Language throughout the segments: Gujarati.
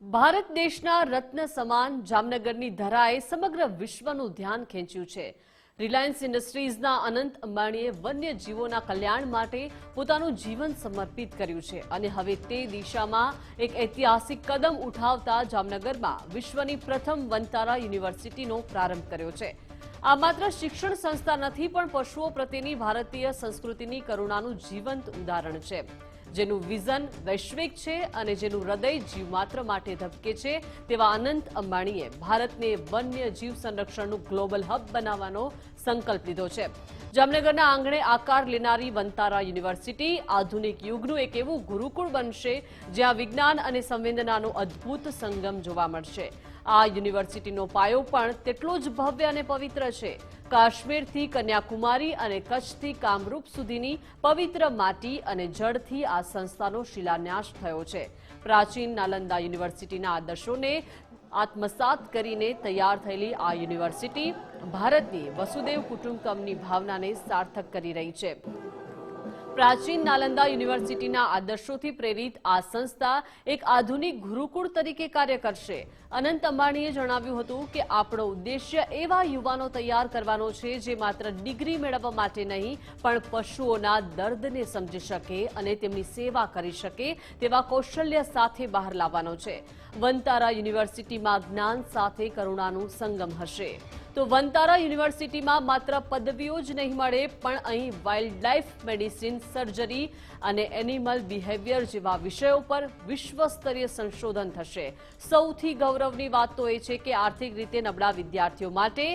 ભારત દેશના રત્ન સમાન જામનગરની ધરાએ સમગ્ર વિશ્વનું ધ્યાન ખેંચ્યું છે। રિલાયન્સ ઇન્ડસ્ટ્રીઝના અનંત અંબાણીએ વન્યજીવોના કલ્યાણ માટે પોતાનું જીવન સમર્પિત કર્યું છે અને હવે તે દિશામાં એક ઐતિહાસિક કદમ ઉઠાવતા જામનગરમાં વિશ્વની પ્રથમ વનતારા યુનિવર્સિટીનો પ્રારંભ કર્યો છે। આ માત્ર શિક્ષણ સંસ્થા નથી, પણ પશુઓ પ્રત્યેની ભારતીય સંસ્કૃતિની કરુણાનું જીવંત ઉદાહરણ છે, જેનું વિઝન વૈશ્વિક છે અને જેનું હૃદય જીવમાત્ર માટે ધબકે છે। તેવા અનંત અંબાણીએ ભારતને વન્ય જીવ સંરક્ષણનું ગ્લોબલ હબ બનાવવાનો સંકલ્પ લીધો છે। જામનગરના આંગણે આકાર લેનારી વનતારા યુનિવર્સિટી આધુનિક યુગનું એક એવું ગુરુકુળ બનશે જ્યાં વિજ્ઞાન અને સંવેદનાનો અદ્ભુત સંગમ જોવા મળશે। આ યુનિવર્સિટીનો પાયો પણ તેટલો જ ભવ્ય અને પવિત્ર છે। કાશ્મીરથી કન્યાકુમારી અને કચ્છથી કામરૂપ સુધીની પવિત્ર માટી અને જળથી આ સંસ્થાનો શિલાન્યાસ થયો છે। પ્રાચીન નાલંદા યુનિવર્સિટીના આદર્શોને આત્મસાત કરીને તૈયાર થયેલી આ યુનિવર્સિટી ભારતની વસુદેવ કુટુંબકમની ભાવનાને સાર્થક કરી રહી છે। પ્રાચીન નાલંદા યુનિવર્સિટીના આદર્શોથી પ્રેરિત આ સંસ્થા એક આધુનિક ગુરુકુળ તરીકે કાર્ય કરશે। અનંત અંબાણીએ જણાવ્યું હતું કે આપણો ઉદ્દેશ્ય એવા યુવાનો તૈયાર કરવાનો છે જે માત્ર ડિગ્રી મેળવવા માટે નહીં, પણ પશુઓના દર્દને સમજી શકે અને તેમની સેવા કરી શકે તેવા કૌશલ્ય સાથે બહાર લાવવાનો છે। વનતારા યુનિવર્સિટીમાં જ્ઞાન સાથે કરુણાનું સંગમ હશે। તો વનતારા યુનિવર્સિટીમાં માત્ર પદવીઓ જ નહીં મળે, પણ અહીં વાઇલ્ડ લાઇફ મેડિસિન, સર્જરી અને એનિમલ બિહેવિયર જેવા વિષયો પર વિશ્વ સ્તરીય સંશોધન થશે। સૌથી ગૌરવની વાત તો એ છે કે આર્થિક રીતે નબળા વિદ્યાર્થીઓ માટે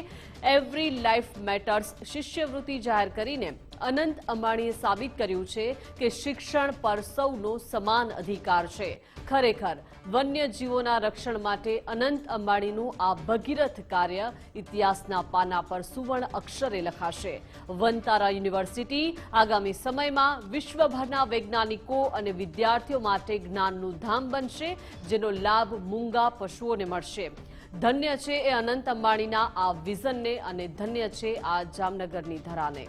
એવરી લાઇફ મેટર્સ શિષ્યવૃત્તિ જાહેર કરીને અનંત અંબાણીએ સાબિત કર્યું છે કે શિક્ષણ પર સૌનો સમાન અધિકાર છે। ખરેખર વન્યજીવોના રક્ષણ માટે અનંત અંબાણીનું આ ભગીરથ કાર્ય ઇતિહાસના પાના પર સુવર્ણ અક્ષરે લખાશે। વનતારા યુનિવર્સિટી આગામી સમયમાં વિશ્વભરના વૈજ્ઞાનિકો અને વિદ્યાર્થીઓ માટે જ્ઞાનનું ધામ બનશે, જેનો લાભ મૂંગા પશુઓને મળશે। ધન્ય છે એ અનંત અંબાણીના આ વિઝનને અને ધન્ય છે આ જામનગરની ધરાને।